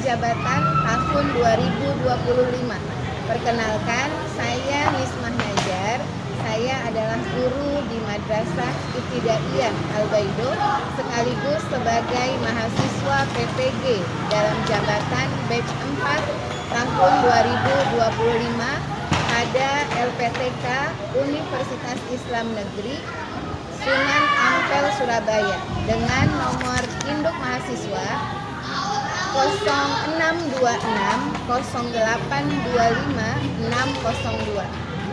jabatan tahun 2025. Perkenalkan, saya Mismah Najar. Saya adalah guru di Madrasah Ibtidaiyah Al-Baido sekaligus sebagai mahasiswa PPG dalam jabatan batch 4 tahun 2025 pada LPTK Universitas Islam Negeri Sunan Ampel, Surabaya dengan nomor induk mahasiswa 06260825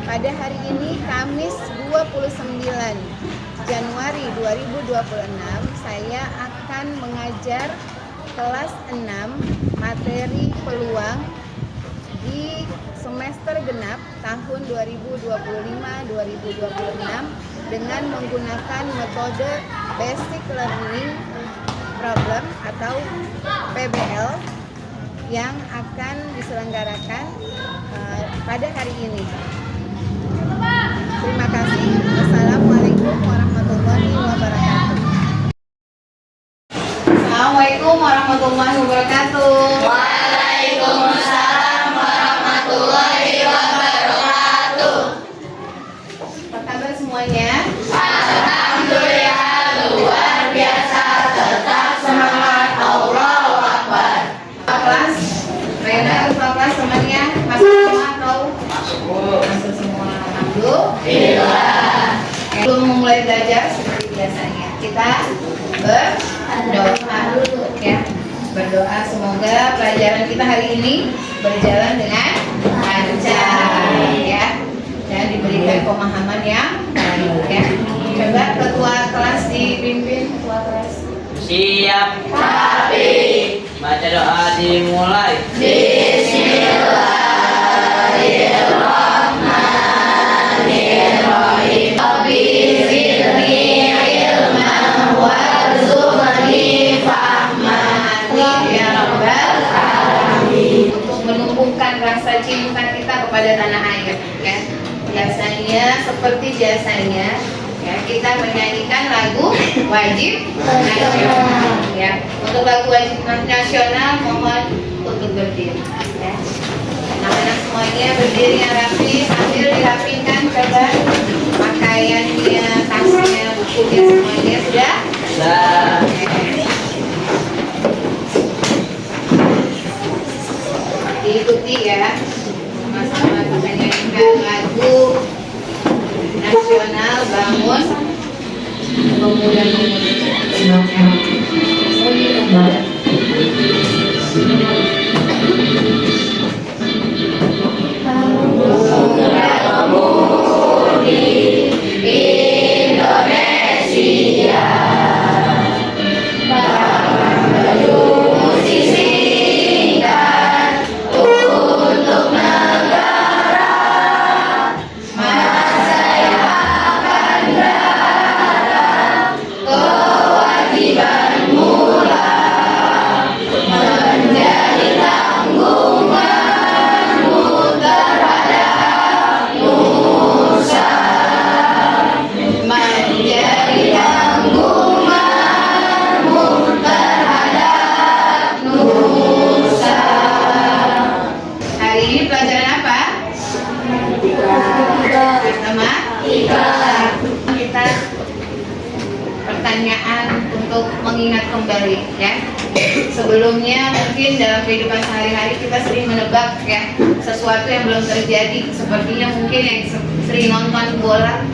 Pada hari ini Kamis 29 Januari 2026 saya akan mengajar kelas 6 materi peluang di semester genap tahun 2025-2026 dengan menggunakan metode Basic Learning Problem atau PBL yang akan diselenggarakan pada hari ini. Terima kasih. Wassalamualaikum warahmatullahi wabarakatuh. Assalamualaikum warahmatullahi wabarakatuh. Waalaikumsalam warahmatullahi wabarakatuh. Apa kabar semuanya? Alhamdulillah luar biasa, tetap semangat, Allahu Akbar. Kelas, Rena, kelas temannya masuk semua atau? Masuk semua. Alhamdulillah. Sebelum memulai belajar seperti biasanya kita berdoa dulu ya. Berdoa semoga pelajaran kita hari ini berjalan dengan lancar ya dan diberikan pemahaman yang baik ya. Coba ketua kelas dipimpin ketua kelas. Siap. Tapi baca doa dimulai. Bismillahirrahmanirrahim. Rabbi zidni ilman warzuqni fahman ya rabbal alamin. Untuk menumbuhkan rasa cinta kita kepada tanah air ya. Biasanya seperti biasanya ya, kita menyanyikan lagu wajib nasional ya. Untuk lagu wajib nasional mohon untuk berdiri ya. Anak-anak semuanya berdiri yang rapi sambil dirapikan coba pakaiannya, tasnya, bukunya semuanya sudah? Diikuti ya, sama-sama kita nyanyikan lagu nasional bangun pemuda-pemudi Indonesia. Kita pertanyaan untuk mengingat kembali ya. Sebelumnya mungkin dalam kehidupan sehari-hari kita sering menebak ya sesuatu yang belum terjadi. Sepertinya mungkin yang sering nonton bola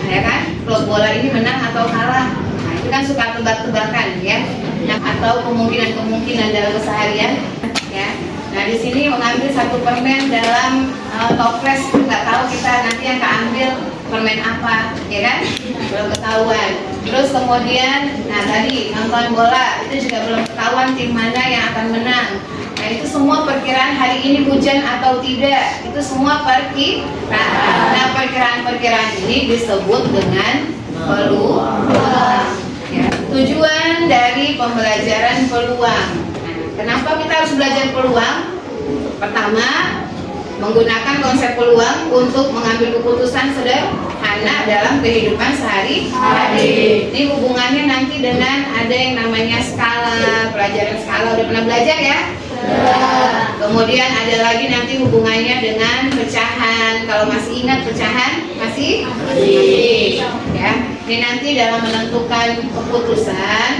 ya kan, klub bola ini menang atau kalah. Nah, itu kan suka tebak-tebakan ya. Nah, atau kemungkinan dalam keseharian ya. Nah, di sini mengambil satu permen dalam toples, nggak tahu kita nanti yang keambil permen apa, ya kan? Belum ketahuan. Terus kemudian, nah tadi nonton bola itu juga belum ketahuan tim mana yang akan menang. Nah, itu semua perkiraan hari ini hujan atau tidak, itu semua perkiraan. Nah, perkiraan-perkiraan ini disebut dengan peluang. Ya. Tujuan dari pembelajaran peluang. Kenapa kita harus belajar peluang? Pertama, menggunakan konsep peluang untuk mengambil keputusan sederhana dalam kehidupan sehari-hari. Ini hubungannya nanti dengan ada yang namanya skala, pelajaran skala udah pernah belajar ya? Kemudian ada lagi nanti hubungannya dengan pecahan. Kalau masih ingat pecahan? Masih? Ya. Ini nanti dalam menentukan keputusan.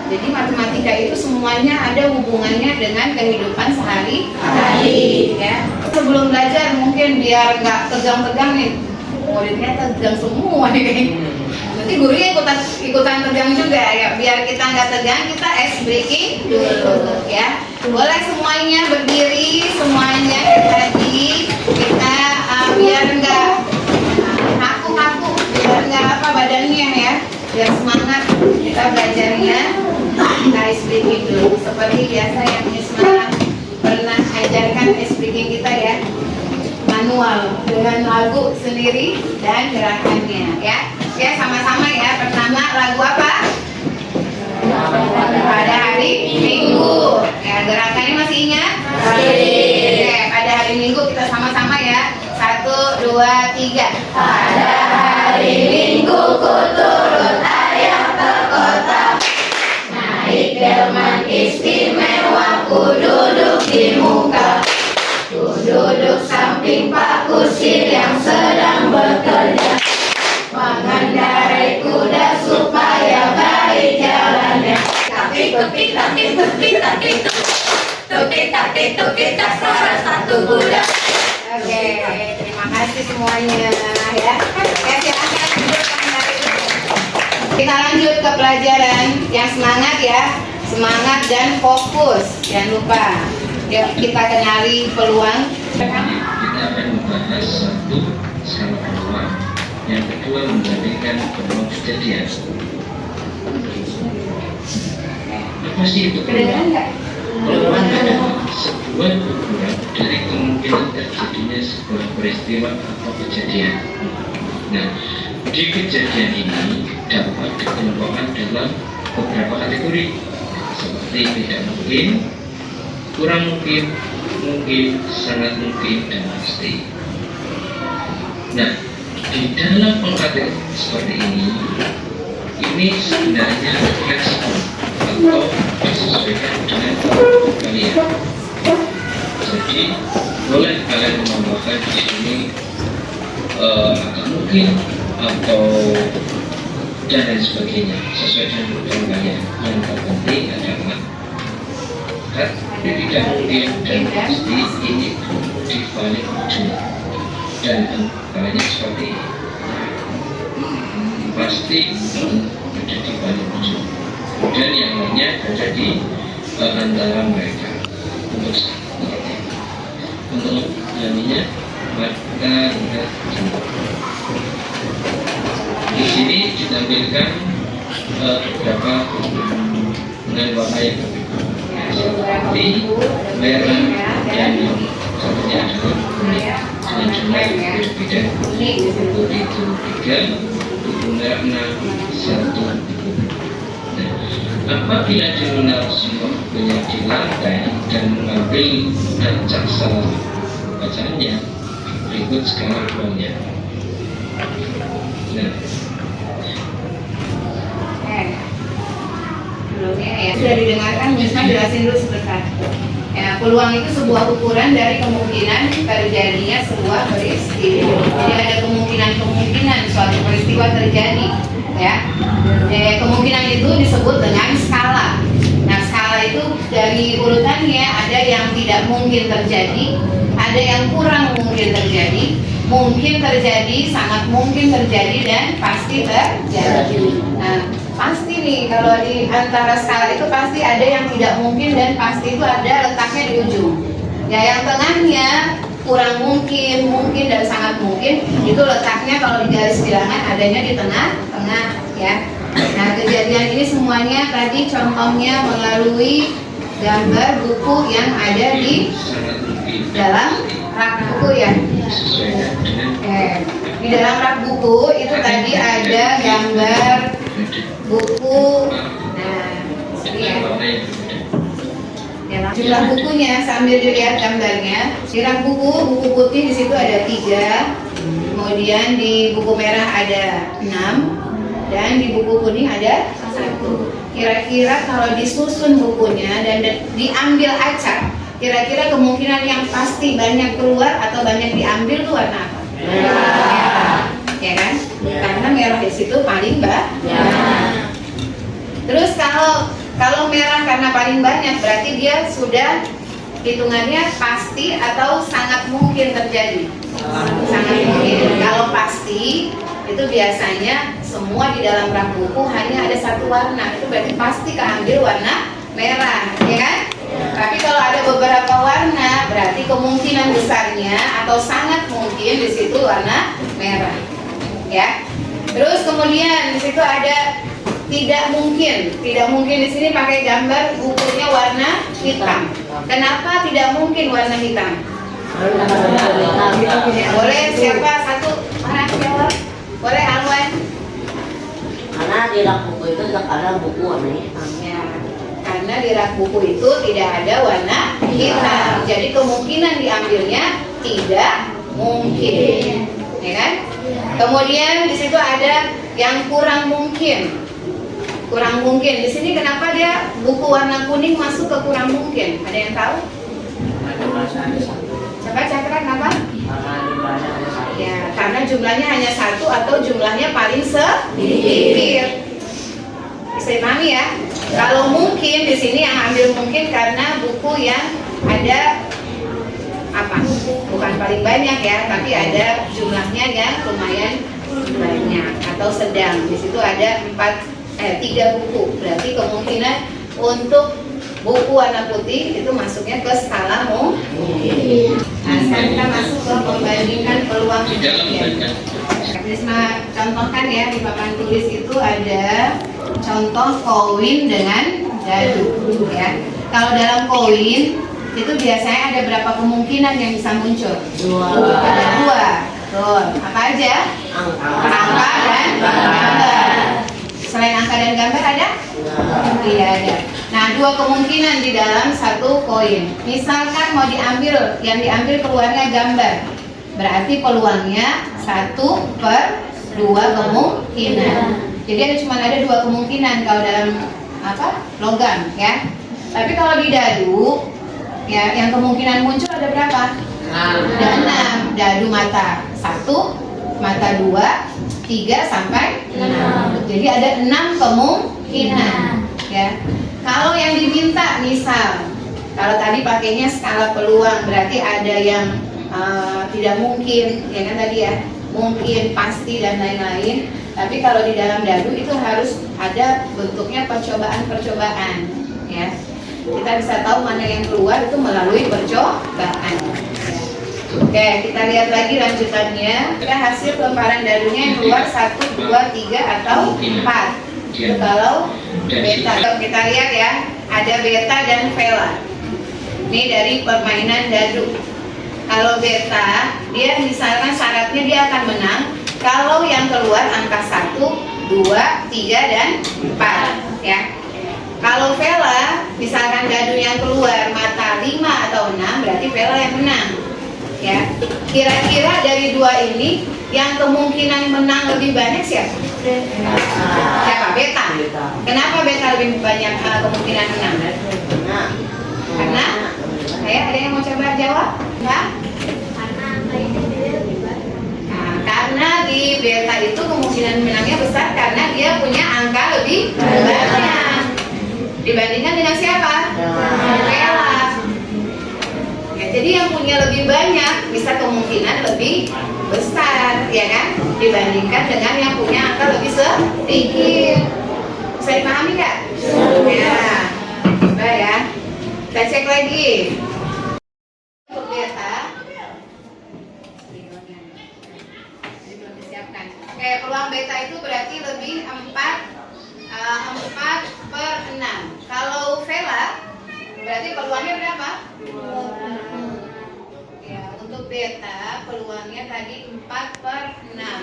Jadi matematika itu semuanya ada hubungannya dengan kehidupan sehari-hari. Ya. Sebelum belajar mungkin biar nggak tegang-tegang nih, muridnya tegang semua nih. Nanti gurunya ikutan tegang juga ya. Biar kita nggak tegang, kita ice breaking dulu ya. Boleh semuanya berdiri, semuanya tadi kita biar nggak kaku-kaku, biar nggak apa badannya ya, biar semangat kita belajarnya. Kita ice breaking dulu seperti biasa yang Isma pernah ajarkan ice breaking kita ya, manual dengan lagu sendiri dan gerakannya ya. Ya sama-sama ya. Pertama lagu apa? Pada hari Minggu. Ya, gerakannya masih ingat? Oke, pada hari Minggu kita sama-sama ya. 1, 2, 3. Pada hari Minggu ku turut ayah ke kota, naik delman istimewa, ku duduk di muka, ku duduk samping Pak Kusir yang sedang bekerja, mengendarai kuda supaya baik jalannya. Kita salah satu kuda. Oke, terima kasih semuanya ya. Ya silakan duduk kembali. Kita lanjut ke pelajaran yang semangat ya, semangat dan fokus. Jangan lupa. Yuk kita kenali peluang. Kita akan membahas satu skala peluang, yang kedua membandingkan peluang kejadian. Apa sih itu Kedengeran peluang? nggak? Peluang adalah sebuah ukuran dari kemungkinan terjadinya sebuah peristiwa atau kejadian. Nah, di kejadian ini dapat dikelompokkan dalam beberapa kategori, seperti tidak mungkin, kurang mungkin, mungkin, sangat mungkin, dan pasti. Nah, di dalam pengkategorian seperti ini sebenarnya fleksibel atau disesuaikan dengan kalian. Jadi boleh kalian menambahkan di sini agak mungkin atau dan lain sebagainya sesuai dengan kebutuhan kalian. Yang terpenting adalah tidak mungkin dan pasti ini dibalik ujung dan antaranya seperti ini. Pasti ada di balik ujung dan yang lainnya ada di antara mereka. Untuk nyanyinya maka di sini ditampilkan beberapa dengan warna yang berbeda, seperti merah dan satunya adalah kuning dengan jumlah yang berbeda. Itu 3, itu merah 6, 1. Nah, apabila dilunar semuanya di lantai dan mengambil acak salah bacaannya, berikut skala peluangnya. Nah, Sebelumnya ya sudah didengarkan, Misma jelasin dulu sebentar. Ya, peluang itu sebuah ukuran dari kemungkinan terjadinya sebuah peristiwa. Jadi ada kemungkinan suatu peristiwa terjadi, ya. Kemungkinan itu disebut dengan skala. Nah, skala itu dari urutannya ada yang tidak mungkin terjadi, ada yang kurang mungkin terjadi, mungkin terjadi, sangat mungkin terjadi, dan pasti terjadi. Nah, pasti nih kalau di antara skala itu pasti ada yang tidak mungkin dan pasti itu ada letaknya di ujung. Ya, yang tengahnya kurang mungkin, mungkin dan sangat mungkin itu letaknya kalau di garis bilangan adanya di tengah-tengah ya. Nah, kejadian ini semuanya tadi contohnya melalui gambar buku yang ada di dalam rak buku ya. Di dalam rak buku itu tadi ada gambar buku. Nah, ini ya. Ya, jumlah bukunya sambil dilihat gambarnya. Di rak buku putih di situ ada 3, kemudian di buku merah ada 6, dan di buku kuning ada 1. Kira-kira kalau disusun bukunya dan diambil acak, kira-kira kemungkinan yang pasti banyak keluar atau banyak diambil itu warna apa? Merah. Ya kan? Karena merah di situ paling banyak. Terus kalau merah karena paling banyak, berarti dia sudah hitungannya pasti atau sangat mungkin terjadi. Sangat mungkin. Kalau pasti itu biasanya semua di dalam rak buku hanya ada 1 warna. Itu berarti pasti keambil warna merah, ya kan? Tapi kalau ada beberapa warna, berarti kemungkinan besarnya atau sangat mungkin di situ warna merah. Ya. Terus kemudian di situ ada tidak mungkin di sini pakai gambar bukunya warna hitam. Kenapa tidak mungkin warna hitam? Boleh siapa satu? Mana jawab? Boleh Alwan? Karena di rak buku itu tidak ada buku warna hitam. Ya, karena di rak buku itu tidak ada warna hitam. Jadi kemungkinan diambilnya tidak mungkin, ya kan? Kemudian di situ ada yang kurang mungkin. Kurang mungkin. Di sini kenapa dia buku warna kuning masuk ke kurang mungkin? Ada yang tahu? Coba Cakra kenapa? Ya, karena jumlahnya hanya 1 atau jumlahnya paling sedikit. Bisa dipahami ya? Kalau mungkin di sini yang ambil mungkin karena buku yang ada apa? Bukan paling banyak ya, tapi ada jumlahnya yang lumayan banyak atau sedang. Di situ ada 3 buku. Berarti kemungkinan untuk buku warna putih itu masuknya ke skala mungkin. Nah, sekarang kita masuk ke membandingkan peluang. Di dalam Ya. Risma contohkan ya, di papan tulis itu ada contoh koin dengan dadu ya. Kalau dalam koin itu biasanya ada berapa kemungkinan yang bisa muncul? 2. Ada 2. Betul. Apa aja? Angka dan gambar. Selain angka dan gambar ada? Tidak ada. Nah, 2 kemungkinan di dalam 1 koin. Misalkan mau diambil, yang diambil keluarnya gambar, berarti peluangnya 1/2 kemungkinan. Jadi ada 2 kemungkinan kalau dalam logam ya. Tapi kalau di dadu ya, yang kemungkinan muncul ada berapa? Ada 6. Dadu mata 1, mata 2, 3 sampai 6. Jadi ada 6 kemungkinan ya. Kalau yang diminta misal, kalau tadi pakainya skala peluang, berarti ada yang tidak mungkin, ya kan tadi ya, mungkin, pasti dan lain-lain. Tapi kalau di dalam dadu itu harus ada bentuknya percobaan-percobaan ya. Kita bisa tahu mana yang keluar itu melalui percobaan. Oke, kita lihat lagi lanjutannya. Kita hasil pelemparan dadunya yang keluar 1, 2, 3 atau 4. Itu kalau beta. Kita lihat ya, ada beta dan vela. Ini dari permainan dadu. Kalau beta, dia misalkan syaratnya dia akan menang kalau yang keluar angka 1, 2, 3, dan 4 ya. Kalau vela, misalkan dadu yang keluar mata 5 atau 6, berarti vela yang menang ya. Kira-kira dari 2 ini yang kemungkinan menang lebih banyak siapa? Siapa? Beta. Kenapa beta lebih banyak kemungkinan menang? Karena ada yang mau coba jawab? Enggak? Nah, karena di beta itu kemungkinan menangnya besar karena dia punya angka lebih banyak dibandingkan dengan siapa? Vela. Ya, jadi yang punya lebih banyak bisa kemungkinan lebih besar, ya kan? Dibandingkan dengan yang punya angka lebih sedikit. Bisa dipahami nggak? Ya, coba ya. Kita cek lagi. Untuk beta, belum disiapkan. Oke, peluang beta itu berarti lebih 4/6. Kalau vela, berarti peluangnya berapa? 2. Ya, untuk beta peluangnya tadi 4/6.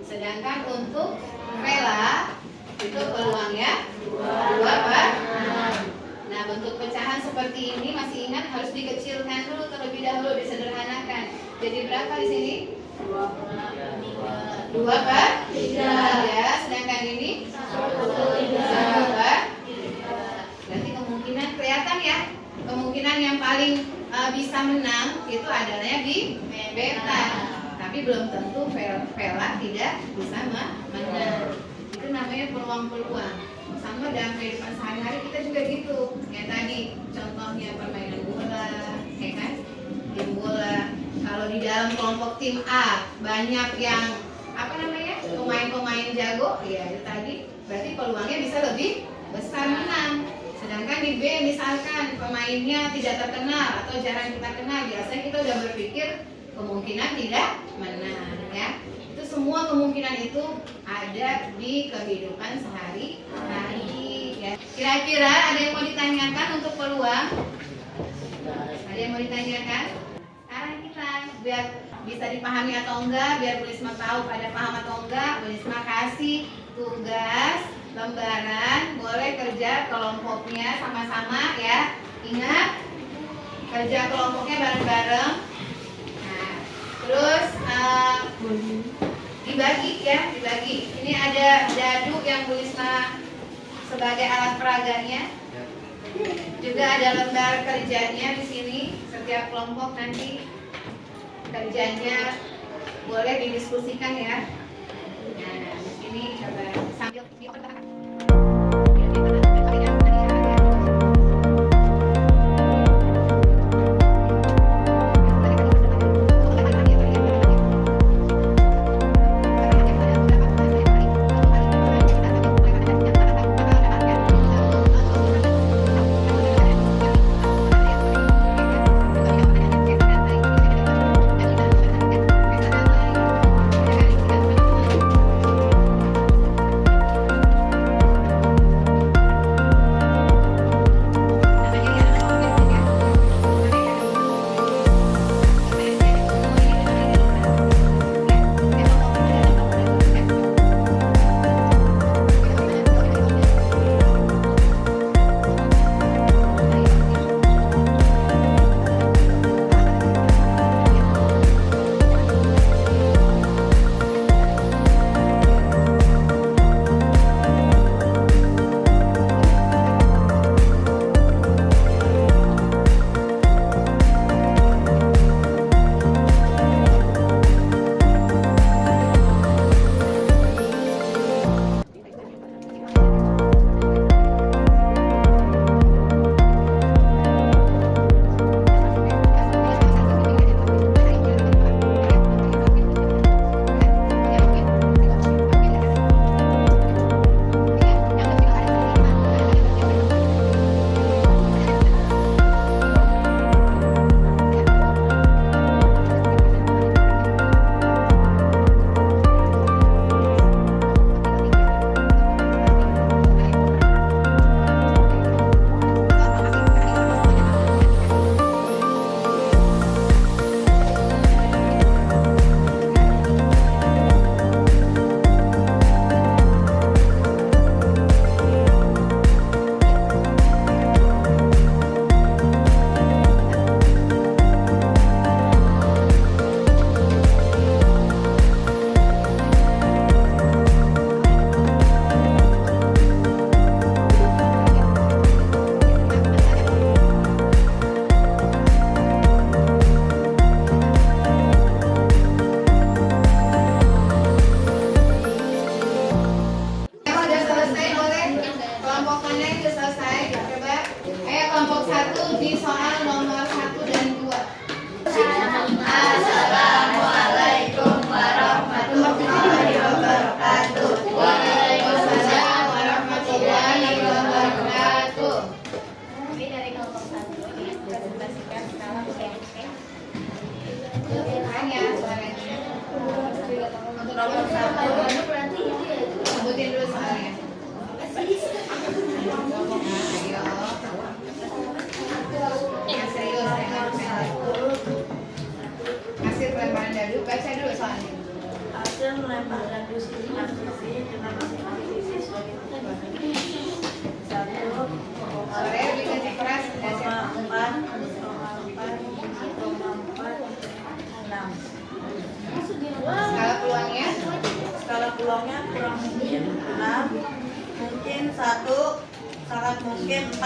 Sedangkan untuk vela itu peluangnya 2/6. Nah, bentuk pecahan seperti ini masih ingat harus dikecilkan dulu terlebih dahulu, disederhanakan. Jadi berapa di sini? 2/3. Sedangkan ini 1/3. Berarti kemungkinan kelihatan ya. Kemungkinan yang paling bisa menang itu adalah di beta. Tapi belum tentu Vela tidak bisa menang. Itu namanya peluang-peluang. Sama dalam kehidupan sehari-hari kita juga gitu. Yang tadi contohnya permainan bola, ya kan? Tim bola. Kalau di dalam kelompok tim A banyak yang pemain-pemain jago, ya itu tadi berarti peluangnya bisa lebih besar menang. Sedangkan di B misalkan pemainnya tidak terkenal atau jarang kita kenal, biasanya kita udah berpikir kemungkinan tidak menang, ya. Itu semua kemungkinan itu ada di kehidupan sehari-hari, ya. Kira-kira ada yang mau ditanyakan untuk peluang? Ada yang mau ditanyakan? Sekarang kita biar bisa dipahami atau enggak, biar Bu Risma tahu pada paham atau enggak, Bu Risma kasih tugas lembaran, boleh kerja kelompoknya sama-sama ya. Ingat, kerja kelompoknya bareng-bareng. Nah, terus dibagi ya, dibagi. Ini ada dadu yang Bu Risma sebagai alat peraganya. Juga ada lembar kerjanya di sini. Setiap kelompok nanti kerjanya boleh didiskusikan ya. Nah, di sini coba sambil sebutin dulu soalnya. Yang serius, hasil pelemparan dadu, baca dulu soalnya. Hasil melempar dadu sisi dengan masing-masing sisi sebagai satu. Sore lebih kecil. mungkin 4.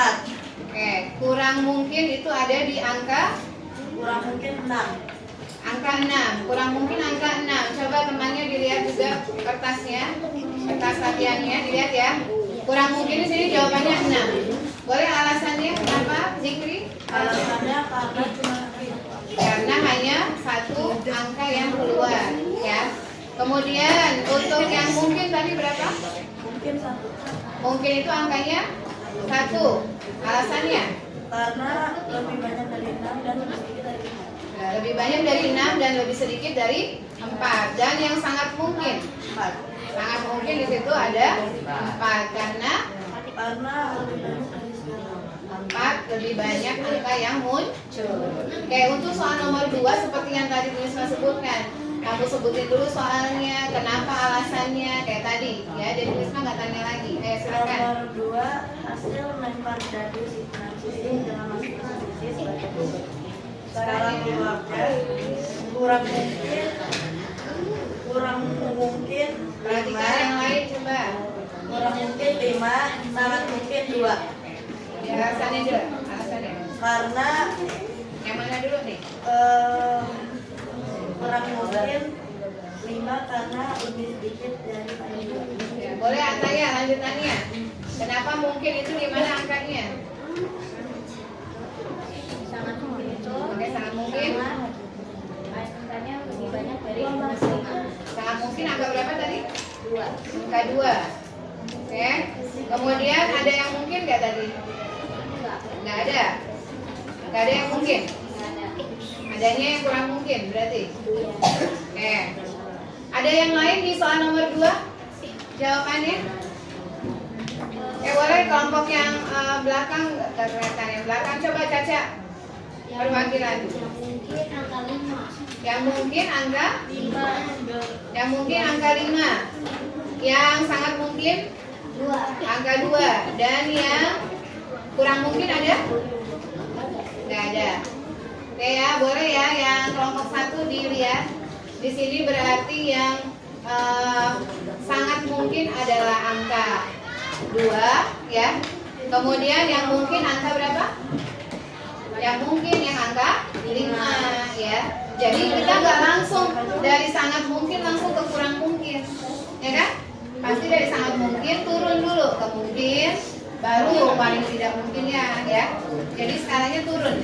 Oke, kurang mungkin itu ada di angka Kurang mungkin 6. angka 6. Kurang mungkin angka 6. Coba temannya dilihat juga kertasnya. Kertas latihannya dilihat ya. Kurang mungkin di sini jawabannya 6. Boleh alasannya kenapa, Zikri? Alasannya karena cuma Karena hanya satu angka yang keluar, ya. Kemudian untuk yang mungkin tadi berapa? mungkin 1. Mungkin itu angkanya 1. Alasannya? Karena lebih banyak dari 6 dan lebih sedikit dari 5. Nah, lebih banyak dari 6 dan lebih sedikit dari 4. Dan yang sangat mungkin 4. sangat mungkin di situ ada 4 karena Lebih banyak dari 9. 4 lebih banyak angka yang muncul. Oke, untuk soal nomor 2 seperti yang tadi Misma sebutkan, kamu sebutin dulu soalnya, kenapa alasannya kayak tadi ya. Jadi Misma nggak tanya lagi. Silakan. Nomor 2, hasil lempar dadu sinapsis dengan masing-masing sisi sebagai berikut. Sekarang keluarnya kurang mungkin Perhatikan yang lain coba. kurang mungkin 5, sangat mungkin 2. Ya, alasannya dulu. Alasannya. Karena Yang mana dulu nih? kurang mungkin 5 karena lebih sedikit dari 2. Ya, boleh Ataya lanjutannya. Kenapa mungkin itu di mana angkanya? Sangat mungkin itu Oke, sangat mungkin. angkanya lebih banyak dari Sangat mungkin angka berapa tadi? 2. Angka 2. Oke. Kemudian ada yang mungkin nggak tadi? Nggak ada. Nggak ada yang mungkin. Adanya yang kurang mungkin berarti. Oke. Ada yang lain di soal nomor 2? Jawabannya? Boleh kelompok yang belakang, kelihatan yang belakang. Coba Caca. Perwakilan. Mungkin angka 5. Yang mungkin angka 5. Yang mungkin angka 5. Yang sangat mungkin 2. angka 2. Dan yang kurang mungkin ada? Nggak ada. Oke ya, boleh ya. Yang kelompok 1 dilihat. Di sini berarti yang sangat mungkin adalah angka 2 ya. Kemudian yang mungkin angka berapa? Yang mungkin yang angka 5 ya. Jadi kita nggak langsung dari sangat mungkin langsung ke kurang mungkin, ya kan? Pasti dari sangat mungkin turun dulu ke mungkin, baru paling tidak mungkin ya. Jadi skalanya turun.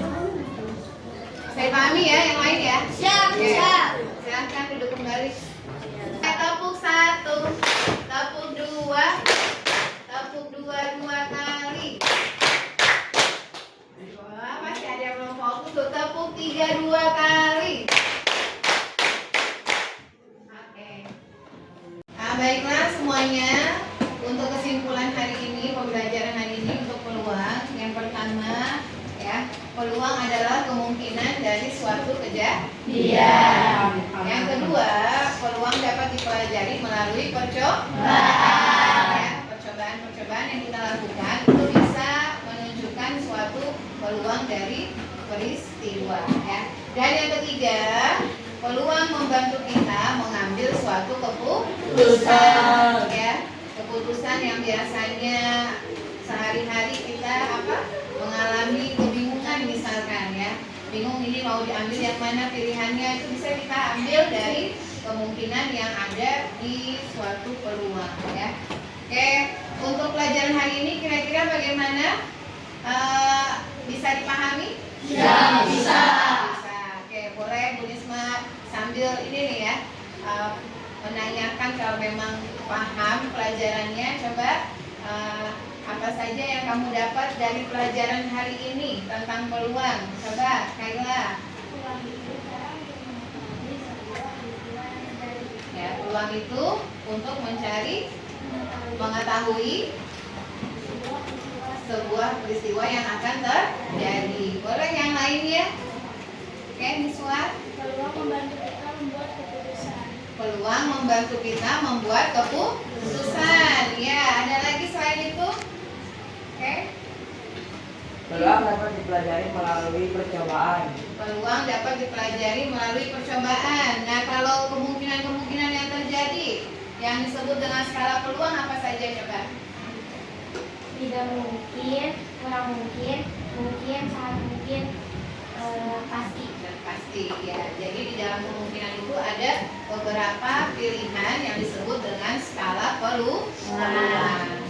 Saya pahami ya, yang lain ya. Siap, Oke. siap. Silahkan duduk kembali. Tepuk 1, tepuk 2, tepuk 2 kali. Wah, masih ada yang belum fokus tuh. Tepuk 3 2 kali. Oke. Nah, baiklah semuanya. Untuk kesimpulan hari ini, pembelajaran hari ini untuk peluang. Yang pertama, ya, peluang adalah kemungkinan dari suatu kejadian. Yang kedua, peluang dapat dipelajari melalui percobaan. Ya, percobaan yang kita lakukan itu bisa menunjukkan suatu peluang dari peristiwa. Ya. Dan yang ketiga, peluang membantu kita mengambil suatu keputusan. Ya, keputusan yang biasanya sehari-hari kita mengalami kebingungan misalkan ya. Bingung ini mau diambil yang mana pilihannya, itu bisa kita ambil dari kemungkinan yang ada di suatu peluang ya. Oke, untuk pelajaran hari ini kira-kira bagaimana? Bisa dipahami? Ya, bisa. Bisa. Oke, boleh Bu Nisma sambil ini nih ya menanyakan kalau memang paham pelajarannya, coba apa saja yang kamu dapat dari pelajaran hari ini tentang peluang? Coba, Kayla. Ya, peluang itu untuk mencari, mengetahui sebuah peristiwa yang akan terjadi. Boleh yang lainnya? Oke, Miswa. Peluang membantu kita membuat keputusan. Peluang membantu kita membuat keputusan. Ya, ada lagi selain itu? Oke. Peluang dapat dipelajari melalui percobaan. Peluang dapat dipelajari melalui percobaan. Nah, kalau kemungkinan-kemungkinan yang terjadi yang disebut dengan skala peluang apa saja coba? tidak mungkin, kurang mungkin, sangat mungkin, pasti. Dan pasti ya. Jadi di dalam kemungkinan itu ada beberapa pilihan yang disebut dengan skala peluang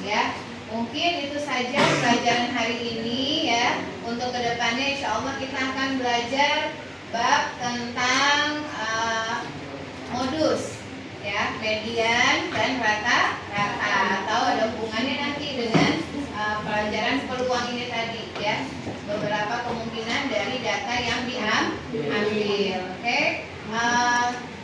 ya. Mungkin itu saja pelajaran hari ini ya. Untuk kedepannya insya Allah kita akan belajar bab tentang modus ya, median dan rata-rata, atau ada hubungannya nanti dengan pelajaran peluang ini tadi ya. Beberapa kemungkinan dari data yang diambil. Oke.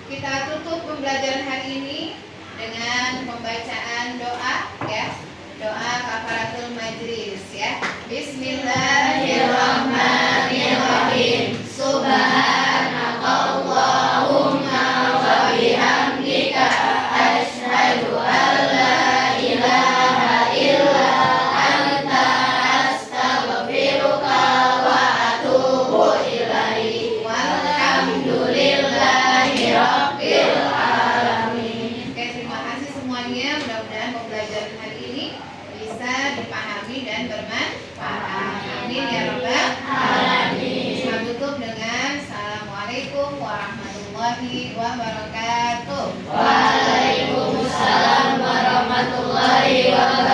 Kita tutup pembelajaran hari ini dengan pembacaan doa ya. Doa kafaratul majlis ya. Bismillahirrahmanirrahim. Subhanakallahumma wa bihamdika asyhadu an la ilaha illa anta astaghfiruka wa atubu ilaik. Walhamdulillahi rabbil alamin. Oke, terima kasih semuanya. Mudah-mudahan pembelajaran hari ini bisa dipahami dan bermanfaat. Amin ya rabbal alamin. Saya tutup dengan assalamualaikum warahmatullahi wabarakatuh. Waalaikumsalam warahmatullahi wabarakatuh.